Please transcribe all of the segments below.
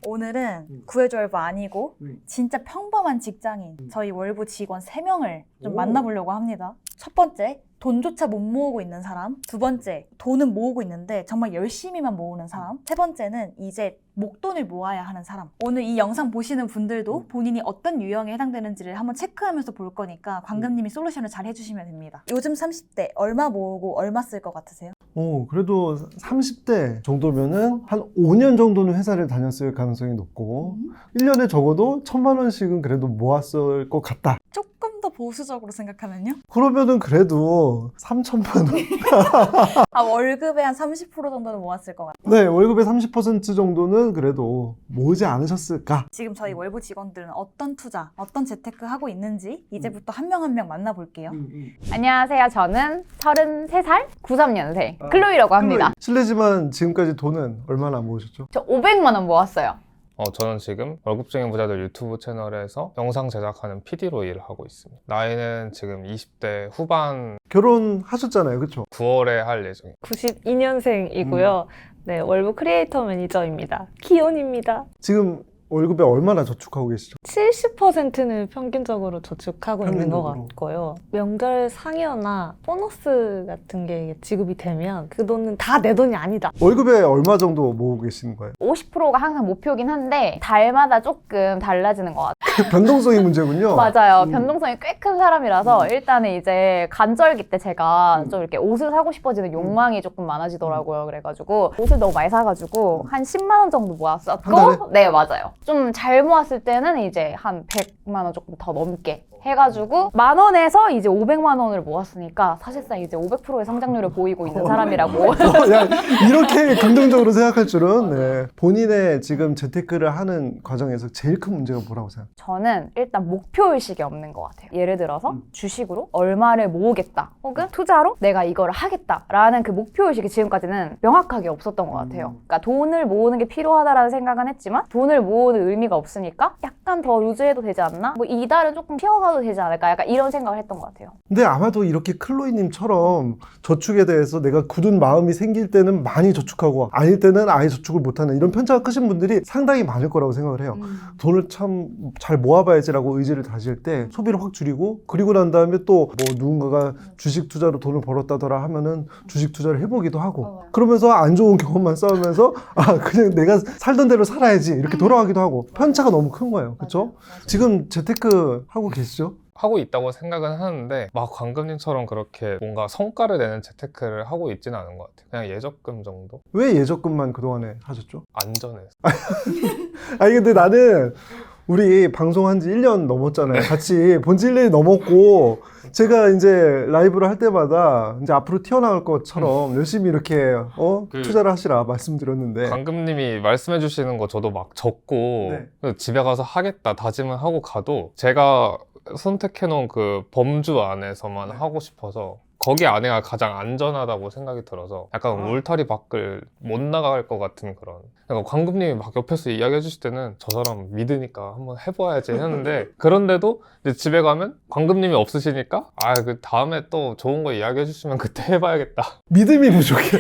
오늘은 구해줘알바 아니고 진짜 평범한 직장인 저희 월부 직원 3명을 좀 만나보려고 합니다. 첫 번째, 돈조차 못 모으고 있는 사람. 두 번째, 돈은 모으고 있는데 정말 열심히만 모으는 사람. 세 번째는 이제 목돈을 모아야 하는 사람. 오늘 이 영상 보시는 분들도 본인이 어떤 유형에 해당되는지를 한번 체크하면서 볼 거니까 광금님이 솔루션을 잘 해주시면 됩니다. 요즘 30대 얼마 모으고 얼마 쓸 것 같으세요? 그래도 30대 정도면은 한 5년 정도는 회사를 다녔을 가능성이 높고 1년에 적어도 1,000만 원씩은 그래도 모았을 것 같다. 조금 더 보수적으로 생각하면요? 그러면은 그래도 3,000만 원. 월급의 한 30% 정도는 모았을 것 같아요. 네, 월급의 30% 정도는 그래도 모으지 않으셨을까? 지금 저희 월부 직원들은 어떤 투자, 어떤 재테크 하고 있는지 이제부터 한 명 한 명 만나볼게요. 안녕하세요. 저는 33살 93년생 클로이라고 합니다. 실례지만 지금까지 돈은 얼마나 모으셨죠? 저 500만 원 모았어요. 저는 지금 월급쟁이 부자들 유튜브 채널에서 영상 제작하는 PD로 일을 하고 있습니다. 나이는 지금 20대 후반. 결혼하셨잖아요, 그렇죠? 9월에 할 예정입니다. 92년생이고요. 네, 월부 크리에이터 매니저입니다. 기혼입니다. 지금 월급에 얼마나 저축하고 계시죠? 70%는 평균적으로 저축하고 있는 것 평균적으로. 같고요. 명절 상여나 보너스 같은 게 지급이 되면 그 돈은 다 내 돈이 아니다. 월급에 얼마 정도 모으고 계시는 거예요? 50%가 항상 목표긴 한데 달마다 조금 달라지는 것 같아요. 변동성이 문제군요. 맞아요. 변동성이 꽤 큰 사람이라서 일단은 이제 간절기 때 제가 좀 이렇게 옷을 사고 싶어지는 욕망이 조금 많아지더라고요. 그래가지고 옷을 너무 많이 사가지고 한 10만 원 정도 한 달에? 모았었고 네, 맞아요. 좀 잘 모았을 때는 이제 한 100만 원 조금 더 넘게 해가지고 10,000원에서 이제 500만 원을 모았으니까 사실상 이제 500%의 성장률을 보이고 있는 사람이라고. 야, 이렇게 긍정적으로 생각할 줄은. 네. 본인의 지금 재테크를 하는 과정에서 제일 큰 문제가 뭐라고 생각해요? 저는 일단 목표의식이 없는 것 같아요. 예를 들어서 주식으로 얼마를 모으겠다 혹은 투자로 내가 이거를 하겠다라는 그 목표의식이 지금까지는 명확하게 없었던 것 같아요. 그러니까 돈을 모으는 게 필요하다라는 생각은 했지만 돈을 모으는 의미가 없으니까 약간 더 루즈해도 되지 않나? 뭐 이달은 조금 쉬어가도 되지 않을까? 약간 이런 생각을 했던 것 같아요. 근데 아마도 이렇게 클로이님처럼 저축에 대해서 내가 굳은 마음이 생길 때는 많이 저축하고 아닐 때는 아예 저축을 못하는 이런 편차가 크신 분들이 상당히 많을 거라고 생각을 해요. 돈을 참 잘 모아봐야지라고 의지를 다질 때 소비를 확 줄이고 그리고 난 다음에 또 뭐 누군가가 주식 투자로 돈을 벌었다더라 하면은 주식 투자를 해보기도 하고 그러면서 안 좋은 경험만 쌓으면서 그냥 내가 살던 대로 살아야지 이렇게 돌아가기도 하고 편차가 너무 큰 거예요. 그렇죠? 지금 재테크 하고 계시죠? 하고 있다고 생각은 하는데 막 광금님처럼 그렇게 뭔가 성과를 내는 재테크를 하고 있지는 않은 것 같아요. 그냥 예적금 정도? 왜 예적금만 그동안에 하셨죠? 안전해서. 아니 근데 나는 우리 방송한 지 1년 넘었잖아요. 같이 본 지 1년이 넘었고 제가 이제 라이브를 할 때마다 이제 앞으로 튀어나올 것처럼 열심히 이렇게 투자를 하시라 말씀드렸는데 광금님이 말씀해 주시는 거 저도 막 적고 집에 가서 하겠다 다짐을 하고 가도 제가 선택해놓은 그 범주 안에서만 하고 싶어서 거기 안에가 가장 안전하다고 생각이 들어서 약간 울타리 밖을 못 나갈 것 같은 그런. 그러니까 광금님이 막 옆에서 이야기해 주실 때는 저 사람 믿으니까 한번 해봐야지 했는데 그런데도 이제 집에 가면 광금님이 없으시니까 그 다음에 또 좋은 거 이야기해 주시면 그때 해봐야겠다. 믿음이 부족해.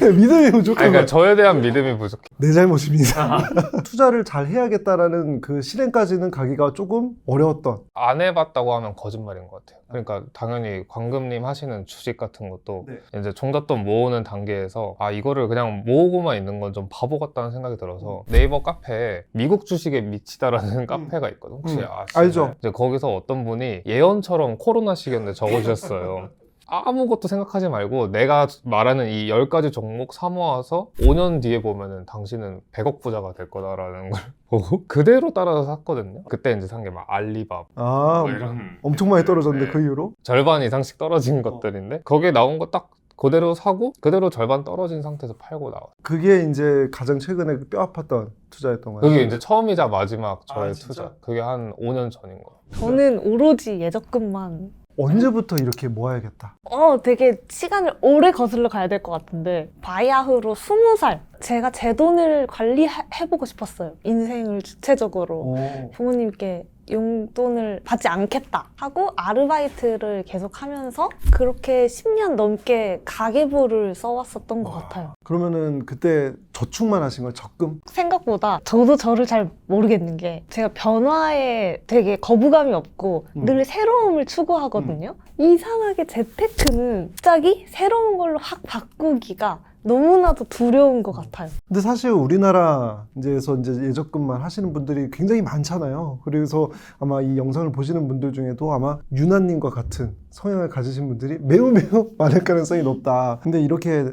네, 믿음이 부족한 그러니까 거예요. 저에 대한 믿음이 부족해. 내 잘못입니다. 투자를 잘 해야겠다라는 그 실행까지는 가기가 조금 어려웠던. 안 해봤다고 하면 거짓말인 것 같아요. 그러니까 당연히 광금님 하시는 주식 같은 것도 이제 종잣돈 모으는 단계에서 이거를 그냥 모으고만 있는 건 좀 바보 같다는 생각이 들어서 네이버 카페에 미국 주식에 미치다라는 카페가 있거든. 혹시 아시나요? 알죠. 이제 거기서 어떤 분이 예언처럼 코로나 시기였는데 적어주셨어요. 아무것도 생각하지 말고 내가 말하는 이 10가지 종목 사모아서 5년 뒤에 보면은 당신은 100억 부자가 될 거다라는 걸 보고 그대로 따라서 샀거든요. 그때 이제 산 게 막 알리밥 뭐 이런 엄청 많이 떨어졌는데 그 이후로? 절반 이상씩 떨어진 것들인데 거기에 나온 거 딱 그대로 사고 그대로 절반 떨어진 상태에서 팔고 나와요. 그게 이제 가장 최근에 뼈 아팠던 투자였던 거예요. 그게 이제 처음이자 마지막 저의 투자. 그게 한 5년 전인 거예요. 저는 오로지 예적금만. 언제부터 이렇게 모아야겠다? 되게 시간을 오래 거슬러 가야 될 것 같은데 바야흐로 20살 제가 제 돈을 관리해보고 싶었어요. 인생을 주체적으로 부모님께 용돈을 받지 않겠다 하고 아르바이트를 계속 하면서 그렇게 10년 넘게 가계부를 써왔었던 것 같아요. 그러면은 그때 저축만 하신 거예요? 적금? 생각보다 저도 저를 잘 모르겠는 게 제가 변화에 되게 거부감이 없고 늘 새로움을 추구하거든요. 이상하게 재테크는 갑자기 새로운 걸로 확 바꾸기가 너무나도 두려운 것 같아요. 근데 사실 우리나라에서 이제 예적금만 하시는 분들이 굉장히 많잖아요. 그래서 아마 이 영상을 보시는 분들 중에도 아마 유나님과 같은 성향을 가지신 분들이 매우 많을 가능성이 높다. 근데 이렇게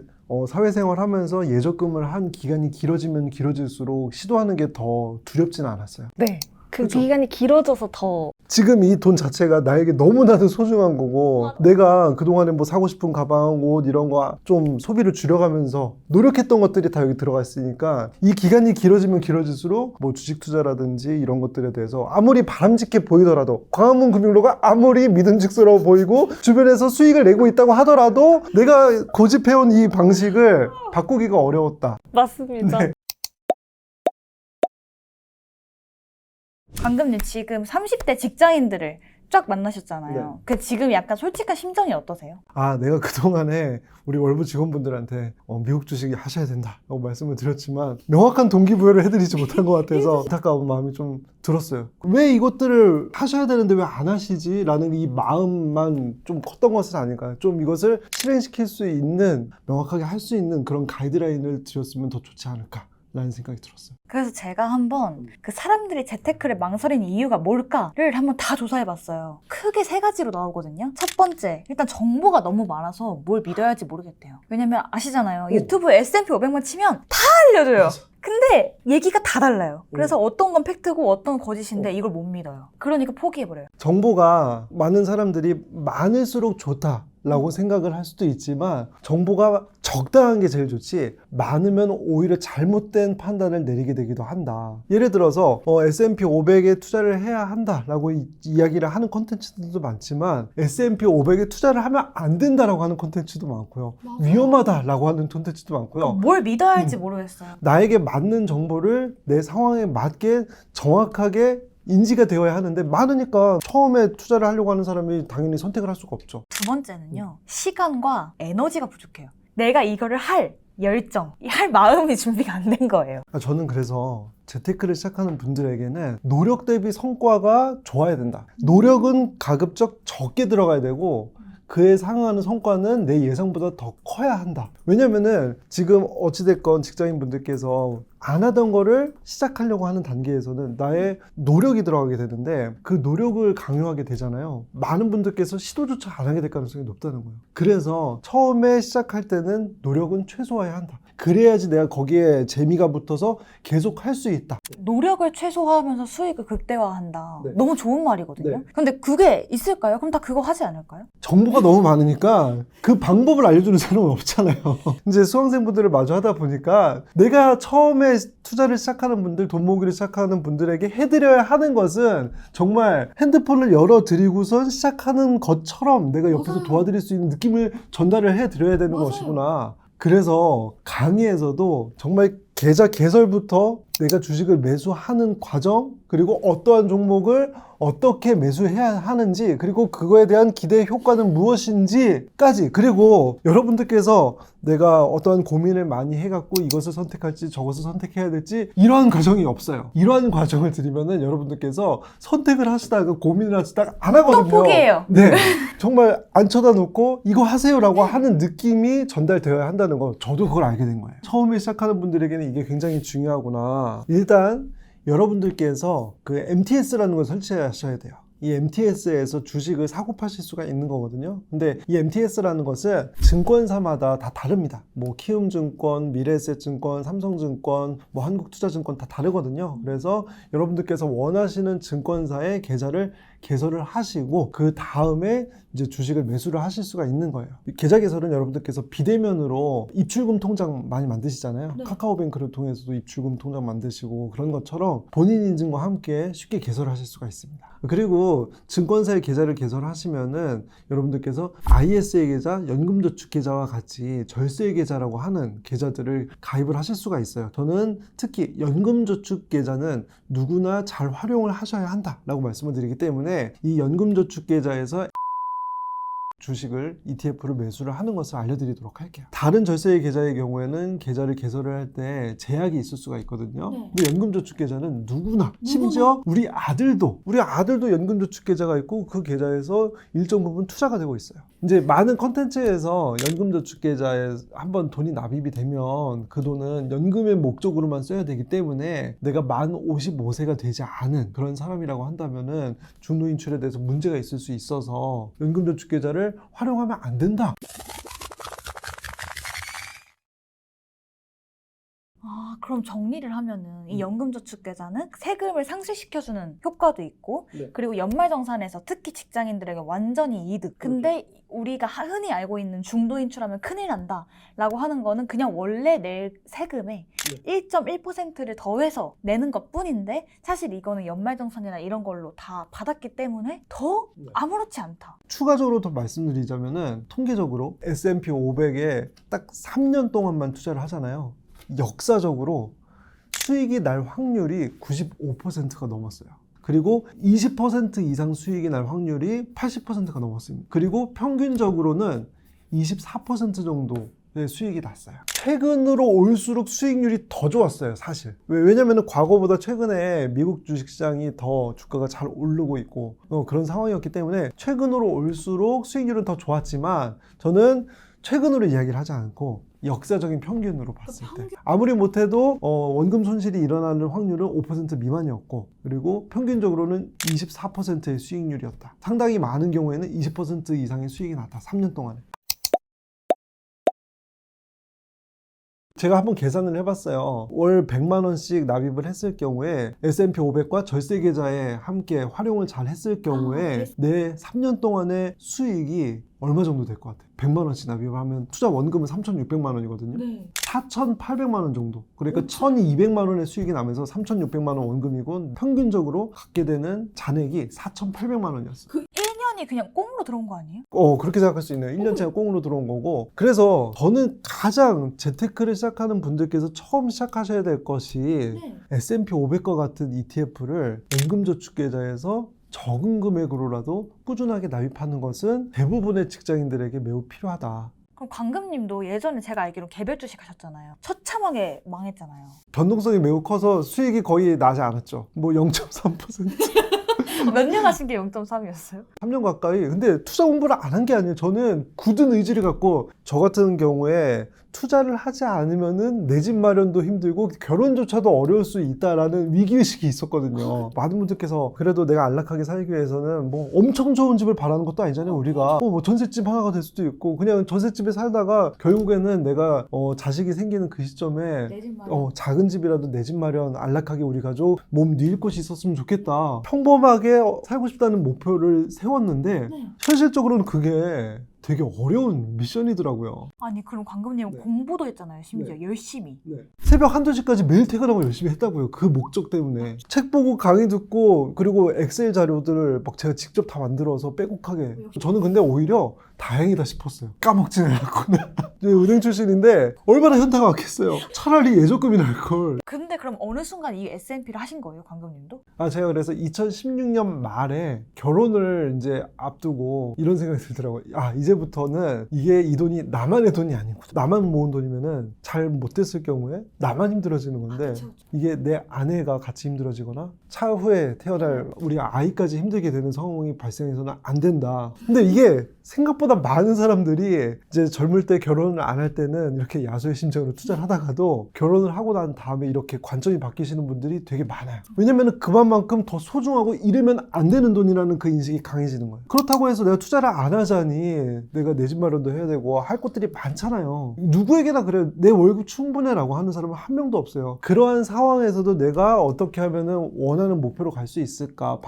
사회생활 하면서 예적금을 한 기간이 길어지면 길어질수록 시도하는 게 더 두렵진 않았어요. 네. 그 그죠? 기간이 길어져서 더 지금 이 돈 자체가 나에게 너무나도 소중한 거고 내가 그동안에 뭐 사고 싶은 가방, 옷 이런 거 좀 소비를 줄여가면서 노력했던 것들이 다 여기 들어가 있으니까 이 기간이 길어지면 길어질수록 뭐 주식 투자라든지 이런 것들에 대해서 아무리 바람직해 보이더라도 광화문 금융로가 아무리 믿음직스러워 보이고 주변에서 수익을 내고 있다고 하더라도 내가 고집해온 이 방식을 바꾸기가 어려웠다. 맞습니다. 네. 방금님 지금 30대 직장인들을 쫙 만나셨잖아요. 그 지금 약간 솔직한 심정이 어떠세요? 아, 내가 그동안에 우리 월부 직원분들한테 미국 주식 하셔야 된다라고 말씀을 드렸지만 명확한 동기부여를 해드리지 못한 것 같아서 안타까운 마음이 좀 들었어요. 왜 이것들을 하셔야 되는데 왜 안 하시지? 라는 이 마음만 좀 컸던 것은 아닐까요? 좀 이것을 실행시킬 수 있는, 명확하게 할 수 있는 그런 가이드라인을 드렸으면 더 좋지 않을까 라는 생각이 들었어요. 그래서 제가 한번 그 사람들이 재테크를 망설이는 이유가 뭘까를 한번 다 조사해봤어요. 크게 3가지로 나오거든요. 첫 번째, 일단 정보가 너무 많아서 뭘 믿어야 할지 모르겠대요. 왜냐면 아시잖아요. 유튜브에 S&P 500만 치면 다 알려줘요. 근데 얘기가 다 달라요. 그래서 어떤 건 팩트고 어떤 건 거짓인데 이걸 못 믿어요. 그러니까 포기해버려요. 정보가 많은 사람들이 많을수록 좋다라고 생각을 할 수도 있지만 정보가 적당한 게 제일 좋지 많으면 오히려 잘못된 판단을 내리게 되기도 한다. 예를 들어서 S&P 500에 투자를 해야 한다라고 이야기를 하는 콘텐츠들도 많지만 S&P 500에 투자를 하면 안 된다라고 하는 콘텐츠도 많고요. 위험하다라고 하는 콘텐츠도 많고요. 뭘 믿어야 할지 모르겠어요. 나에게 맞는 정보를 내 상황에 맞게 정확하게 인지가 되어야 하는데 많으니까 처음에 투자를 하려고 하는 사람이 당연히 선택을 할 수가 없죠. 두 번째는요. 시간과 에너지가 부족해요. 내가 이거를 할 열정, 할 마음이 준비가 안 된 거예요. 저는 그래서 재테크를 시작하는 분들에게는 노력 대비 성과가 좋아야 된다. 노력은 가급적 적게 들어가야 되고 그에 상응하는 성과는 내 예상보다 더 커야 한다. 왜냐면은 지금 어찌됐건 직장인분들께서 안 하던 거를 시작하려고 하는 단계에서는 나의 노력이 들어가게 되는데 그 노력을 강요하게 되잖아요. 많은 분들께서 시도조차 안 하게 될 가능성이 높다는 거예요. 그래서 처음에 시작할 때는 노력은 최소화해야 한다. 그래야지 내가 거기에 재미가 붙어서 계속 할 수 있다. 노력을 최소화하면서 수익을 극대화한다. 네. 너무 좋은 말이거든요. 네. 근데 그게 있을까요? 그럼 다 그거 하지 않을까요? 정보가 너무 많으니까 그 방법을 알려주는 사람은 없잖아요. 이제 수강생분들을 마주 하다 보니까 내가 처음에 투자를 시작하는 분들, 돈 모으기를 시작하는 분들에게 해드려야 하는 것은 정말 핸드폰을 열어드리고선 시작하는 것처럼 내가 옆에서 도와드릴 수 있는 느낌을 전달을 해드려야 되는 것이구나. 그래서 강의에서도 정말 계좌 개설부터 내가 주식을 매수하는 과정, 그리고 어떠한 종목을 어떻게 매수해야 하는지, 그리고 그거에 대한 기대 효과는 무엇인지까지, 그리고 여러분들께서 내가 어떠한 고민을 많이 해갖고 이것을 선택할지 저것을 선택해야 될지 이러한 과정이 없어요. 이러한 과정을 드리면은 여러분들께서 선택을 하시다가 고민을 하시다가 안 하거든요. 또 포기해요. 네, 정말 안 쳐다놓고 이거 하세요라고 하는 느낌이 전달되어야 한다는 거, 저도 그걸 알게 된 거예요. 처음에 시작하는 분들에게는 이게 굉장히 중요하구나. 일단 여러분들께서 그 MTS라는 걸 설치하셔야 돼요. 이 MTS에서 주식을 사고 파실 수가 있는 거거든요. 근데 이 MTS라는 것은 증권사마다 다 다릅니다. 뭐 키움증권, 미래에셋증권, 삼성증권, 뭐 한국투자증권 다 다르거든요. 그래서 여러분들께서 원하시는 증권사의 계좌를 개설을 하시고 그 다음에 이제 주식을 매수를 하실 수가 있는 거예요. 계좌 개설은 여러분들께서 비대면으로 입출금 통장 많이 만드시잖아요. 네. 카카오뱅크를 통해서도 입출금 통장 만드시고 그런 것처럼 본인 인증과 함께 쉽게 개설을 하실 수가 있습니다. 그리고 증권사의 계좌를 개설하시면은 여러분들께서 ISA 계좌, 연금저축 계좌와 같이 절세 계좌라고 하는 계좌들을 가입을 하실 수가 있어요. 저는 특히 연금저축 계좌는 누구나 잘 활용을 하셔야 한다라고 말씀을 드리기 때문에 이 연금저축 계좌에서 주식을 ETF를 매수를 하는 것을 알려드리도록 할게요. 다른 절세 계좌의 경우에는 계좌를 개설을 할 때 제약이 있을 수가 있거든요. 네. 근데 연금저축계좌는 누구나 심지어 우리 아들도 연금저축계좌가 있고 그 계좌에서 일정 부분 투자가 되고 있어요. 이제 많은 컨텐츠에서 연금저축계좌에 한번 돈이 납입이 되면 그 돈은 연금의 목적으로만 써야 되기 때문에 내가 만 55세가 되지 않은 그런 사람이라고 한다면은 중도인출에 대해서 문제가 있을 수 있어서 연금저축계좌를 활용하면 안 된다. 아, 그럼 정리를 하면은 이 연금저축계좌는 세금을 상쇄시켜주는 효과도 있고 네. 그리고 연말정산에서 특히 직장인들에게 완전히 이득. 근데 우리가 흔히 알고 있는 중도인출하면 큰일 난다 라고 하는 거는 그냥 원래 낼 세금에 1.1%를 더해서 내는 것 뿐인데 사실 이거는 연말정산이나 이런 걸로 다 받았기 때문에 더 아무렇지 않다. 추가적으로 더 말씀드리자면은 통계적으로 S&P 500에 딱 3년 동안만 투자를 하잖아요. 역사적으로 수익이 날 확률이 95%가 넘었어요. 그리고 20% 이상 수익이 날 확률이 80%가 넘었습니다. 그리고 평균적으로는 24% 정도의 수익이 났어요. 최근으로 올수록 수익률이 더 좋았어요, 사실. 왜냐면 과거보다 최근에 미국 주식시장이 더 주가가 잘 오르고 있고 그런 상황이었기 때문에 최근으로 올수록 수익률은 더 좋았지만 저는 최근으로 이야기를 하지 않고 역사적인 평균으로 봤을 때 아무리 못해도 원금 손실이 일어나는 확률은 5% 미만이었고 그리고 평균적으로는 24%의 수익률이었다. 상당히 많은 경우에는 20% 이상의 수익이 났다. 3년 동안에. 제가 한번 계산을 해봤어요. 월 100만 원씩 납입을 했을 경우에 S&P 500과 절세 계좌에 함께 활용을 잘 했을 경우에 내 3년 동안의 수익이 얼마 정도 될 것 같아요? 100만 원씩 납입을 하면 투자 원금은 3,600만 원이거든요. 네. 4,800만 원 정도. 그러니까 1,200만 원의 수익이 나면서 3,600만 원 원금이고 평균적으로 갖게 되는 잔액이 4,800만 원이었어요. 그 1년이 그냥 꽁으로 들어온 거 아니에요? 그렇게 생각할 수 있네요. 1년치가 꽁으로 들어온 거고. 그래서 저는 가장 재테크를 시작하는 분들께서 처음 시작하셔야 될 것이 S&P 500과 같은 ETF를 연금저축계좌에서 적은 금액으로라도 꾸준하게 납입하는 것은 대부분의 직장인들에게 매우 필요하다. 그럼 광금님도 예전에 제가 알기로 개별 주식 하셨잖아요. 처참하게 망했잖아요. 변동성이 매우 커서 수익이 거의 나지 않았죠. 뭐 0.3%. 몇 년 하신 게 0.3이었어요? 3년 가까이. 근데 투자 공부를 안 한 게 아니에요. 저는 굳은 의지를 갖고 저 같은 경우에 투자를 하지 않으면은 내 집 마련도 힘들고 결혼조차도 어려울 수 있다라는 위기의식이 있었거든요. 많은 분들께서 그래도 내가 안락하게 살기 위해서는 뭐 엄청 좋은 집을 바라는 것도 아니잖아요. 우리가 뭐 전셋집 하나가 될 수도 있고 그냥 전셋집에 살다가 결국에는 내가 자식이 생기는 그 시점에 내 집 마련. 작은 집이라도 내 집 마련 안락하게 우리 가족 몸 뉘일 곳이 있었으면 좋겠다. 평범하게 살고 싶다는 목표를 세웠는데 현실적으로는 그게 되게 어려운 미션이더라고요. 아니 그럼 광금님은 공부도 했잖아요. 심지어 열심히. 새벽 1-2시까지 매일 퇴근하고 열심히 했다고요. 그 목적 때문에. 책 보고 강의 듣고 그리고 엑셀 자료들을 막 제가 직접 다 만들어서 빼곡하게. 저는 근데 오히려 다행이다 싶었어요. 까먹지는 않았구나. 은행 출신인데 얼마나 현타가 왔겠어요. 차라리 예적금이 날걸. 근데 그럼 어느 순간 이 S&P를 하신 거예요? 광금님도? 제가 그래서 2016년 말에 결혼을 이제 앞두고 이런 생각이 들더라고요. 이제부터는 이게 이 돈이 나만의 돈이 아니고 나만 모은 돈이면은 잘 못 됐을 경우에 나만 힘들어지는 건데 그쵸. 이게 내 아내가 같이 힘들어지거나 차후에 태어날 우리 아이까지 힘들게 되는 상황이 발생해서는 안 된다. 근데 이게 생각보다 많은 사람들이 이제 젊을 때 결혼을 안 할 때는 이렇게 야수의 심정으로 투자를 하다가도 결혼을 하고 난 다음에 이렇게 관점이 바뀌시는 분들이 되게 많아요. 왜냐면 그만큼 더 소중하고 잃으면 안 되는 돈이라는 그 인식이 강해지는 거예요. 그렇다고 해서 내가 투자를 안 하자니 내가 내 집 마련도 해야 되고 할 것들이 많잖아요. 누구에게나 그래요. 내 월급 충분해 라고 하는 사람은 한 명도 없어요. 그러한 상황에서도 내가 어떻게 하면은 원하는 목표로 갈 수 있을까,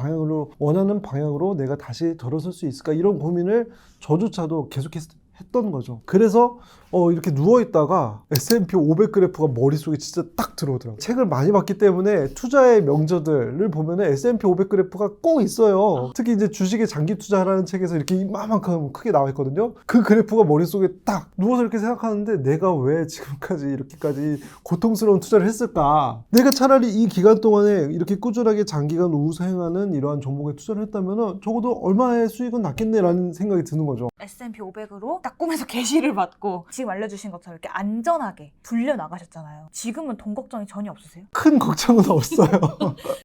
원하는 방향으로 내가 다시 돌아설 수 있을까, 이런 고민을 저조차도 계속해서 했던 거죠. 그래서 이렇게 누워있다가 S&P 500 그래프가 머릿속에 진짜 딱 들어오더라고요. 책을 많이 봤기 때문에 투자의 명저들을 보면 S&P 500 그래프가 꼭 있어요. 특히 이제 주식에 장기 투자하라는 책에서 이렇게 이만큼 크게 나와 있거든요. 그 그래프가 머릿속에 딱 누워서 이렇게 생각하는데 내가 왜 지금까지 이렇게까지 고통스러운 투자를 했을까? 내가 차라리 이 기간 동안에 이렇게 꾸준하게 장기간 우상향하는 이러한 종목에 투자를 했다면 적어도 얼마의 수익은 났겠네라는 생각이 드는 거죠. S&P 500으로 딱 꿈에서 계시를 받고 지금 알려주신 것처럼 이렇게 안전하게 불려 나가셨잖아요. 지금은 돈 걱정이 전혀 없으세요? 큰 걱정은 없어요.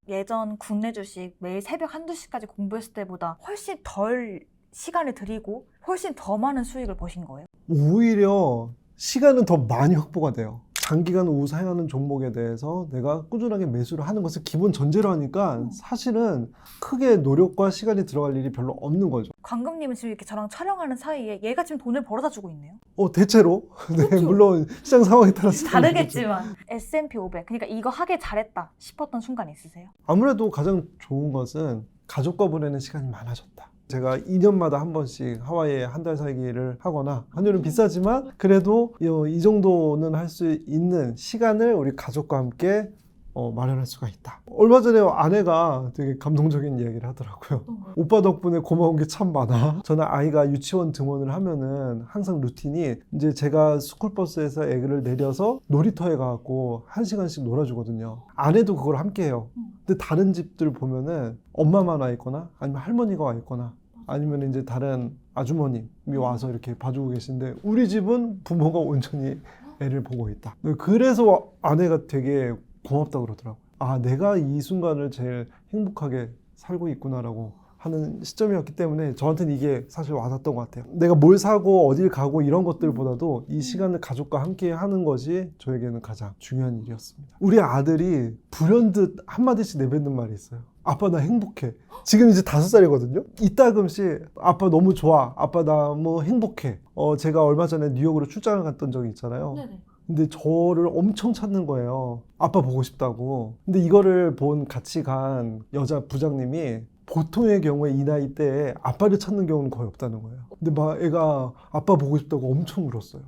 예전 국내 주식 매일 새벽 한두 시까지 공부했을 때보다 훨씬 덜 시간을 들이고 훨씬 더 많은 수익을 버신 거예요? 오히려 시간은 더 많이 확보가 돼요. 장기간 우상향하는 종목에 대해서 내가 꾸준하게 매수를 하는 것을 기본 전제로 하니까 사실은 크게 노력과 시간이 들어갈 일이 별로 없는 거죠. 광금님은 지금 이렇게 저랑 촬영하는 사이에 얘가 지금 돈을 벌어다 주고 있네요. 대체로. 네, 물론 시장 상황에 따라서 다르겠지만 S&P 500 그러니까 이거 하길 잘했다 싶었던 순간 있으세요? 아무래도 가장 좋은 것은 가족과 보내는 시간이 많아졌다. 제가 2년마다 한 번씩 하와이에 한 달 살기를 하거나 환율은 비싸지만 그래도 이 정도는 할 수 있는 시간을 우리 가족과 함께 마련할 수가 있다. 얼마 전에 아내가 되게 감동적인 이야기를 하더라고요. 오빠 덕분에 고마운 게 참 많아. 저는 아이가 유치원 등원을 하면은 항상 루틴이 이제 제가 스쿨버스에서 애를 내려서 놀이터에 가고 1시간씩 놀아주거든요. 아내도 그걸 함께 해요. 근데 다른 집들 보면은 엄마만 와 있거나 아니면 할머니가 와 있거나 아니면 이제 다른 아주머님이 와서 이렇게 봐주고 계신데 우리 집은 부모가 온전히 애를 보고 있다. 그래서 아내가 되게 고맙다고 그러더라고요. 아, 내가 이 순간을 제일 행복하게 살고 있구나라고 하는 시점이었기 때문에 저한테는 이게 사실 와닿았던 것 같아요. 내가 뭘 사고 어딜 가고 이런 것들보다도 이 시간을 가족과 함께 하는 것이 저에게는 가장 중요한 일이었습니다. 우리 아들이 불현듯 한마디씩 내뱉는 말이 있어요. 아빠 나 행복해. 지금 이제 5살이거든요. 이따금씩 아빠 너무 좋아. 아빠 나 너무 행복해. 제가 얼마 전에 뉴욕으로 출장을 갔던 적이 있잖아요. 네네. 근데 저를 엄청 찾는 거예요. 아빠 보고 싶다고. 근데 이거를 본 같이 간 여자 부장님이 보통의 경우에 이 나이 때에 아빠를 찾는 경우는 거의 없다는 거예요. 근데 막 애가 아빠 보고 싶다고 엄청 울었어요.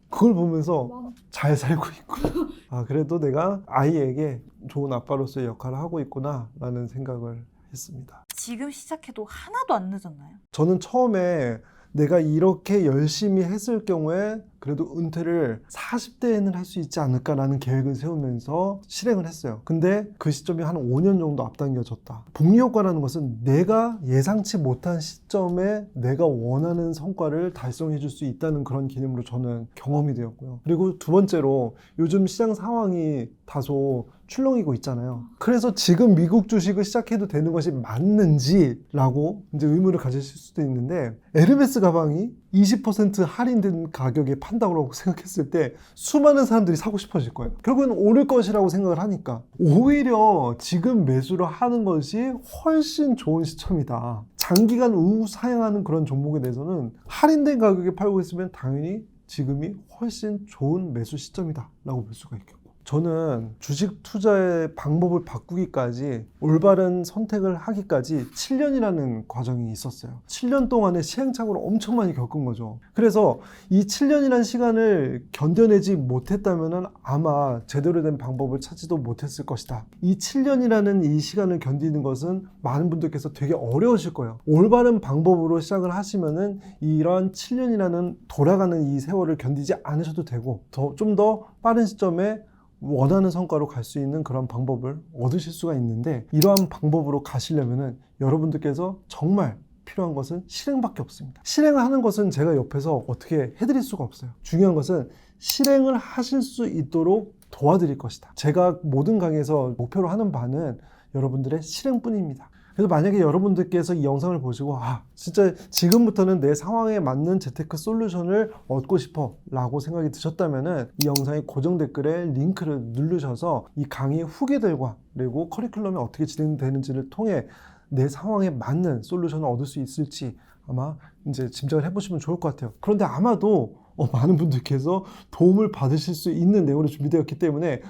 그걸 보면서 잘 살고 있구나. 아, 그래도 내가 아이에게 좋은 아빠로서의 역할을 하고 있구나 라는 생각을 했습니다. 지금 시작해도 하나도 안 늦었나요? 저는 처음에 내가 이렇게 열심히 했을 경우에 그래도 은퇴를 40대에는 할 수 있지 않을까라는 계획을 세우면서 실행을 했어요. 근데 그 시점이 한 5년 정도 앞당겨졌다. 복리효과라는 것은 내가 예상치 못한 시점에 내가 원하는 성과를 달성해 줄 수 있다는 그런 개념으로 저는 경험이 되었고요. 그리고 두 번째로 요즘 시장 상황이 다소 출렁이고 있잖아요. 그래서 지금 미국 주식을 시작해도 되는 것이 맞는지라고 이제 의문을 가지실 수도 있는데 에르메스 가방이 20% 할인된 가격에 판다고 생각했을 때 수많은 사람들이 사고 싶어질 거예요. 결국은 오를 것이라고 생각을 하니까 오히려 지금 매수를 하는 것이 훨씬 좋은 시점이다. 장기간 우상향하는 그런 종목에 대해서는 할인된 가격에 팔고 있으면 당연히 지금이 훨씬 좋은 매수 시점이다 라고 볼 수가 있겠고, 저는 주식 투자의 방법을 바꾸기까지 올바른 선택을 하기까지 7년이라는 과정이 있었어요. 7년 동안의 시행착오를 엄청 많이 겪은 거죠. 그래서 이 7년이라는 시간을 견뎌내지 못했다면 아마 제대로 된 방법을 찾지도 못했을 것이다. 이 7년이라는 이 시간을 견디는 것은 많은 분들께서 되게 어려우실 거예요. 올바른 방법으로 시작을 하시면은 이러한 7년이라는 돌아가는 이 세월을 견디지 않으셔도 되고 좀 더 빠른 시점에 원하는 성과로 갈 수 있는 그런 방법을 얻으실 수가 있는데, 이러한 방법으로 가시려면은 여러분들께서 정말 필요한 것은 실행밖에 없습니다. 실행을 하는 것은 제가 옆에서 어떻게 해드릴 수가 없어요. 중요한 것은 실행을 하실 수 있도록 도와드릴 것이다. 제가 모든 강의에서 목표로 하는 바는 여러분들의 실행뿐입니다. 그래서 만약에 여러분들께서 이 영상을 보시고 진짜 지금부터는 내 상황에 맞는 재테크 솔루션을 얻고 싶어 라고 생각이 드셨다면 이 영상의 고정 댓글에 링크를 누르셔서 이 강의 후기들과 그리고 커리큘럼이 어떻게 진행되는지를 통해 내 상황에 맞는 솔루션을 얻을 수 있을지 아마 이제 짐작을 해보시면 좋을 것 같아요. 그런데 아마도 많은 분들께서 도움을 받으실 수 있는 내용으로 준비되었기 때문에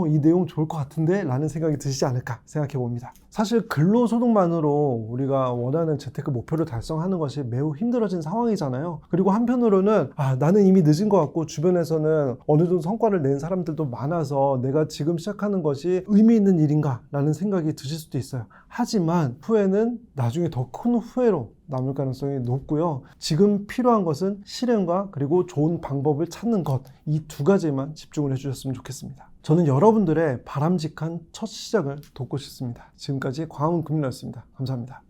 이 내용 좋을 것 같은데 라는 생각이 드시지 않을까 생각해 봅니다. 사실 근로소득만으로 우리가 원하는 재테크 목표를 달성하는 것이 매우 힘들어진 상황이잖아요. 그리고 한편으로는 나는 이미 늦은 것 같고 주변에서는 어느 정도 성과를 낸 사람들도 많아서 내가 지금 시작하는 것이 의미 있는 일인가 라는 생각이 드실 수도 있어요. 하지만 후회는 나중에 더 큰 후회로 남을 가능성이 높고요. 지금 필요한 것은 실행과 그리고 좋은 방법을 찾는 것, 이 두 가지만 집중을 해주셨으면 좋겠습니다. 저는 여러분들의 바람직한 첫 시작을 돕고 싶습니다. 지금까지 광화문 금융이었습니다. 감사합니다.